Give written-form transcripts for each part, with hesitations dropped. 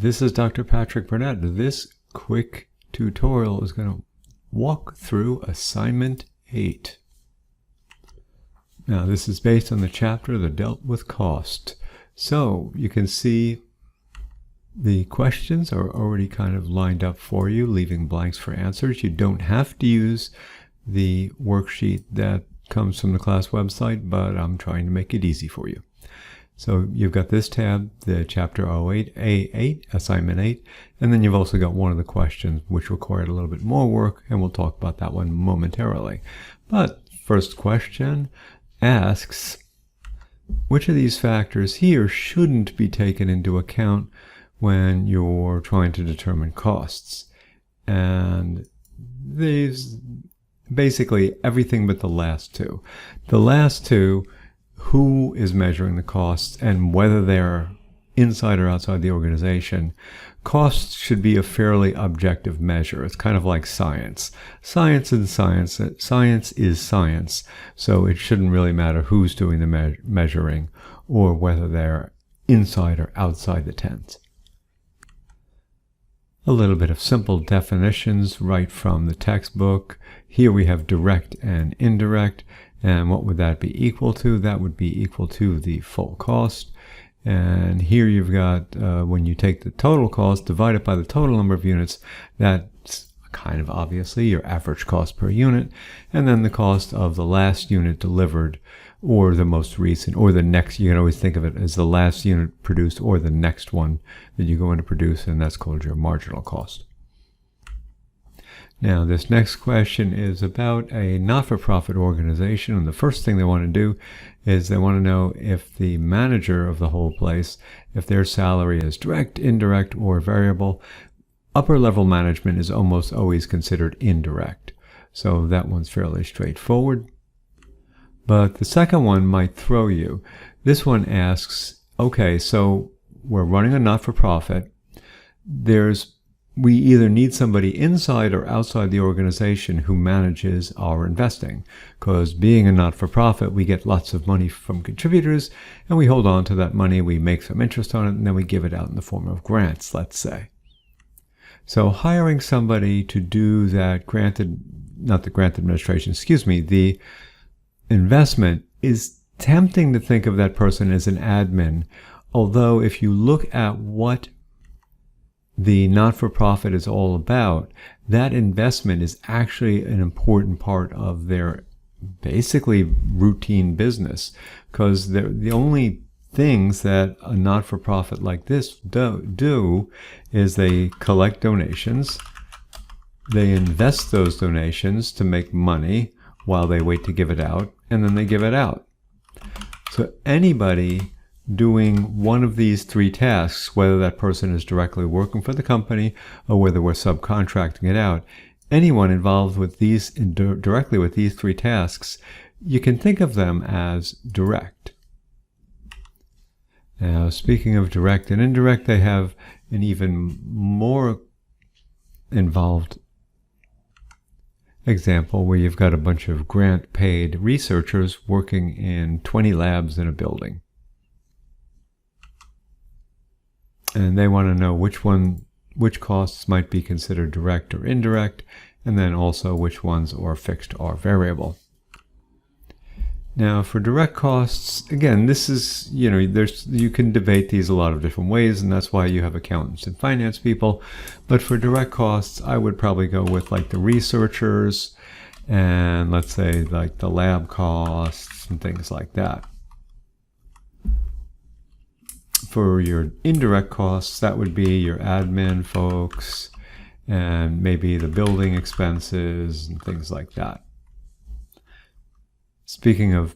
This is Dr. Patrick Burnett. This quick tutorial is going to walk through Assignment 8. Now, this is based on the chapter that dealt with cost. So you can see the questions are already kind of lined up for you, leaving blanks for answers. You don't have to use the worksheet that comes from the class website, but I'm trying to make it easy for you. So you've got this tab, the chapter 08, A8, assignment 8, and then you've also got one of the questions which required a little bit more work, and we'll talk about that one momentarily. But first question asks, which of these factors here shouldn't be taken into account when you're trying to determine costs? And these basically everything but the last two. The last two, who is measuring the costs and whether they're inside or outside the organization. Costs should be a fairly objective measure. It's kind of like science. Science is science, so it shouldn't really matter who's doing the measuring or whether they're inside or outside the tent. A little bit of simple definitions right from the textbook. Here we have direct and indirect. And what would that be equal to? That would be equal to the full cost. And here you've got, when you take the total cost, divide it by the total number of units, that's kind of obviously your average cost per unit. And then the cost of the last unit delivered, or the most recent, or the next. You can always think of it as the last unit produced or the next one that you go in to produce, and that's called your marginal cost. Now, this next question is about a not-for-profit organization, and the first thing they want to do is they want to know if the manager of the whole place, if their salary is direct, indirect, or variable. Upper-level management is almost always considered indirect, so that one's fairly straightforward. But the second one might throw you. This one asks, okay, so we're running a not-for-profit. We either need somebody inside or outside the organization who manages our investing, because being a not-for-profit, we get lots of money from contributors, and we hold on to that money, we make some interest on it, and then we give it out in the form of grants, let's say. So hiring somebody to do that the investment is tempting to think of that person as an admin, although if you look at what the not-for-profit is all about, that investment is actually an important part of their basically routine business, because the only things that a not-for-profit like this do is they collect donations, they invest those donations to make money while they wait to give it out, and then they give it out. So anybody doing one of these three tasks, whether that person is directly working for the company or whether we're subcontracting it out, anyone involved with directly with these three tasks, you can think of them as direct. Now, speaking of direct and indirect, they have an even more involved example where you've got a bunch of grant-paid researchers working in 20 labs in a building. And they want to know which costs might be considered direct or indirect, and then also which ones are fixed or variable. Now, for direct costs, again, this is, you can debate these a lot of different ways, and that's why you have accountants and finance people. But for direct costs, I would probably go with like the researchers and let's say like the lab costs and things like that. For your indirect costs, that would be your admin folks and maybe the building expenses and things like that. Speaking of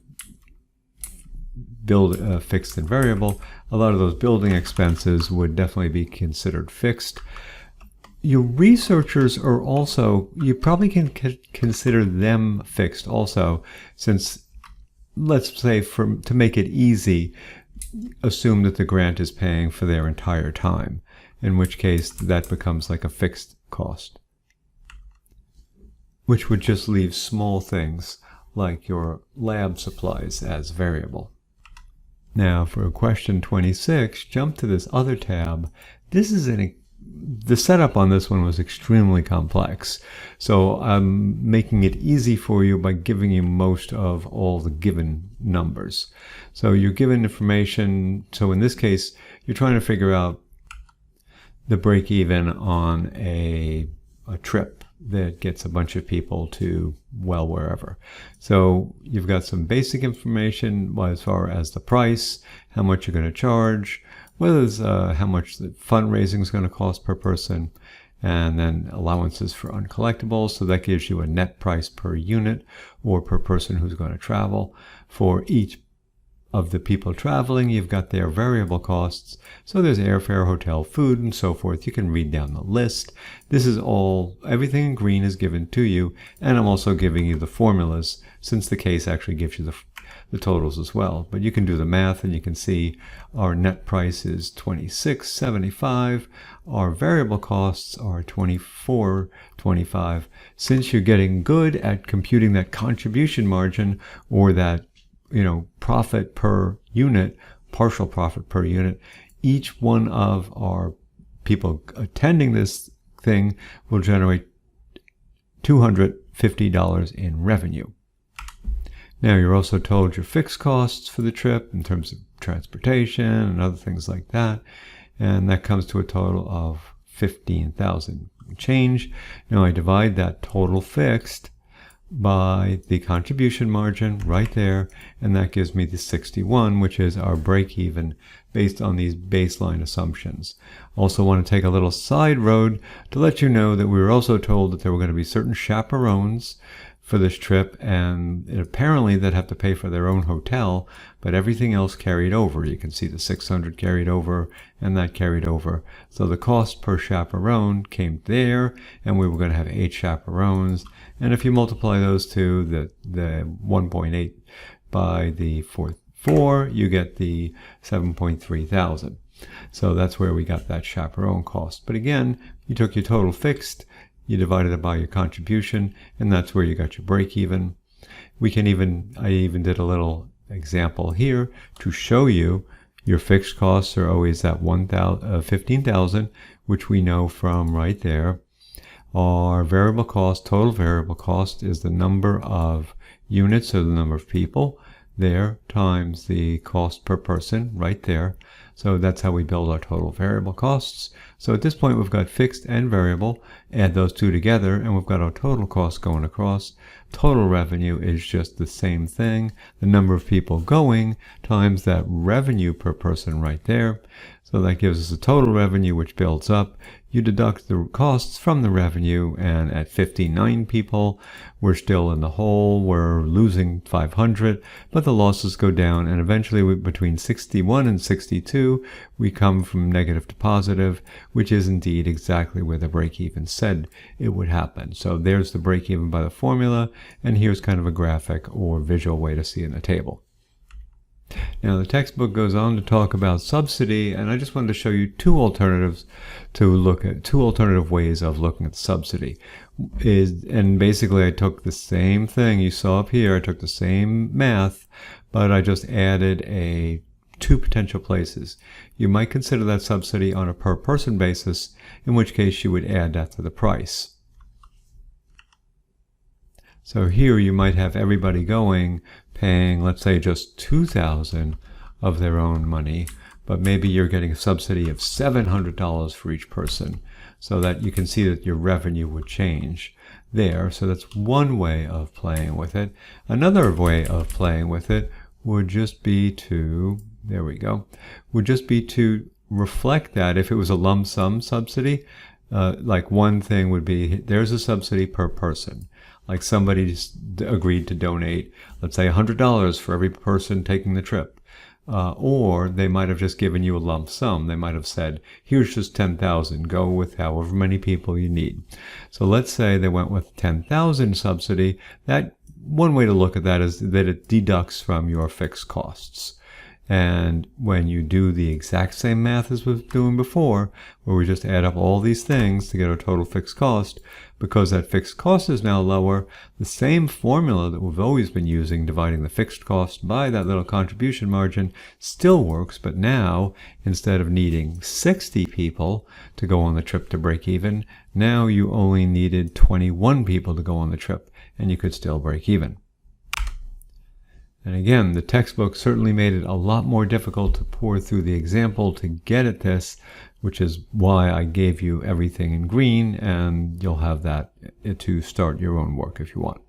fixed and variable, a lot of those building expenses would definitely be considered fixed. Your researchers are also, you probably can consider them fixed also, since, let's say, to make it easy, assume that the grant is paying for their entire time, in which case that becomes like a fixed cost, which would just leave small things like your lab supplies as variable. Now for question 26, jump to this other tab. This is the setup on this one was extremely complex. So I'm making it easy for you by giving you most of all the given numbers. So you're given information. So in this case, you're trying to figure out the break even on a trip that gets a bunch of people to, well, wherever. So you've got some basic information as far as the price, how much you're going to charge, whether it's how much the fundraising is going to cost per person, and then allowances for uncollectibles. So that gives you a net price per unit or per person who's going to travel. For each of the people traveling, you've got their variable costs. So there's airfare, hotel, food, and so forth. You can read down the list. This is all, everything in green is given to you. And I'm also giving you the formulas, since the case actually gives you the totals as well. But you can do the math and you can see our net price is $26.75. Our variable costs are $24.25. Since you're getting good at computing that contribution margin, or that profit per unit, partial profit per unit, each one of our people attending this thing will generate $250 in revenue. Now you're also told your fixed costs for the trip in terms of transportation and other things like that, and that comes to a total of $15,000 change. Now I divide that total fixed by the contribution margin right there, and that gives me the 61, which is our break even based on these baseline assumptions. Also want to take a little side road to let you know that we were also told that there were going to be certain chaperones for this trip, and apparently they'd have to pay for their own hotel, but everything else carried over. You can see the 600 carried over, and that carried over. So the cost per chaperone came there, and we were going to have 8 chaperones. And if you multiply those two, the 1.8 by the 4, you get the 7.3 thousand. So that's where we got that chaperone cost. But again, you took your total fixed, you divided it by your contribution, and that's where you got your break even. I even did a little example here to show you your fixed costs are always that 15,000, which we know from right there. Our variable cost, total variable cost, is the number of units, or the number of people there, times the cost per person right there. So that's how we build our total variable costs. So at this point, we've got fixed and variable. Add those two together, and we've got our total cost going across. Total revenue is just the same thing. The number of people going times that revenue per person right there. So that gives us a total revenue, which builds up. You deduct the costs from the revenue, and at 59 people, we're still in the hole. We're losing 500, but the losses go down, and eventually between 61 and 62, we come from negative to positive, which is indeed exactly where the break-even said it would happen. So there's the break-even by the formula, and here's kind of a graphic or visual way to see in the table. Now the textbook goes on to talk about subsidy, and I just wanted to show you two alternative ways of looking at subsidy. And basically I took the same thing you saw up here, I took the same math, but I just added two potential places. You might consider that subsidy on a per person basis, in which case you would add that to the price. So here you might have everybody paying, let's say, just $2,000 of their own money, but maybe you're getting a subsidy of $700 for each person, so that you can see that your revenue would change there. So that's one way of playing with it. Another way of playing with it would just be to, reflect that if it was a lump sum subsidy, like one thing would be, there's a subsidy per person. Like somebody agreed to donate, let's say $100 for every person taking the trip. Or they might have just given you a lump sum. They might have said, here's just 10,000, go with however many people you need. So let's say they went with 10,000 subsidy. That one way to look at that is that it deducts from your fixed costs. And when you do the exact same math as we were doing before, where we just add up all these things to get our total fixed cost, because that fixed cost is now lower, the same formula that we've always been using, dividing the fixed cost by that little contribution margin, still works. But now, instead of needing 60 people to go on the trip to break even, now you only needed 21 people to go on the trip, and you could still break even. And again, the textbook certainly made it a lot more difficult to pour through the example to get at this, which is why I gave you everything in green, and you'll have that to start your own work if you want.